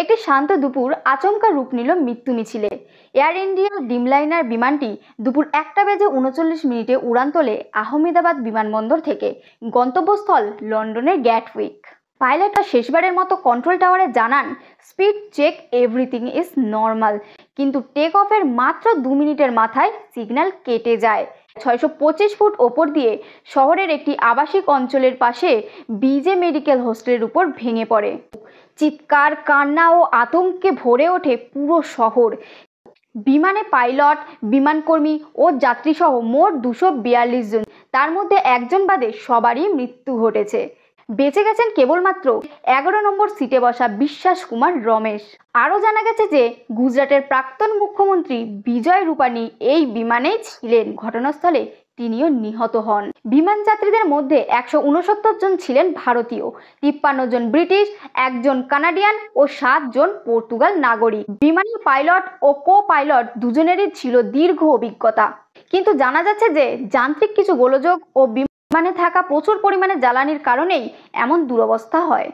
একটি শান্ত দুপুর আচমকা রূপ নিল মৃত্যু মিছিলে। এয়ার ইন্ডিয়ার ড্রিমলাইনার বিমানটি দুপুর 1:39 উড়ান তোলে আহমেদাবাদ বিমানবন্দর থেকে। গন্তব্যস্থল লন্ডনের গ্যাটউইক। পাইলটরা শেষবারের মতো কন্ট্রোল টাওয়ারে জানান, speed check, everything is normal. কিন্তু টেক অফের মাত্র 2 মিনিটের মাথায় সিগন্যাল কেটে যায়। 625 ফুট ওপর দিয়ে শহরের একটি আবাসিক অঞ্চলের পাশে বিজে মেডিকেল হোস্টেলের উপর ভেঙে পড়ে। চিৎকার, কান্না ও আতঙ্কে ভরে ওঠে পুরো শহর। বিমানে পাইলট, বিমানকর্মী ও যাত্রীসহ মোট 242 জন, তার মধ্যে একজন বাদে সবারই মৃত্যু ঘটেছে। বেঁচে গেছেন কেবলমাত্র 11 নম্বর সিটে বসা বিশ্বাস কুমার রমেশ। আরও জানা গেছে যে গুজরাটের প্রাক্তন মুখ্যমন্ত্রী বিজয় রূপানি এই বিমানেই ছিলেন। ঘটনাস্থলে তিনিও নিহত হন। বিমান যাত্রীদের মধ্যে 169 জন ছিলেন ভারতীয়, 53 জন ব্রিটিশ, 1 জন কানাডিয়ান ও 7 জন পর্তুগাল নাগরিক। বিমানের পাইলট ও কো পাইলট দুজনেরই ছিল দীর্ঘ অভিজ্ঞতা। কিন্তু জানা যাচ্ছে যে যান্ত্রিক কিছু গোলযোগ ও বিমানে থাকা প্রচুর পরিমাণে জ্বালানির কারণেই এমন দুরবস্থা হয়।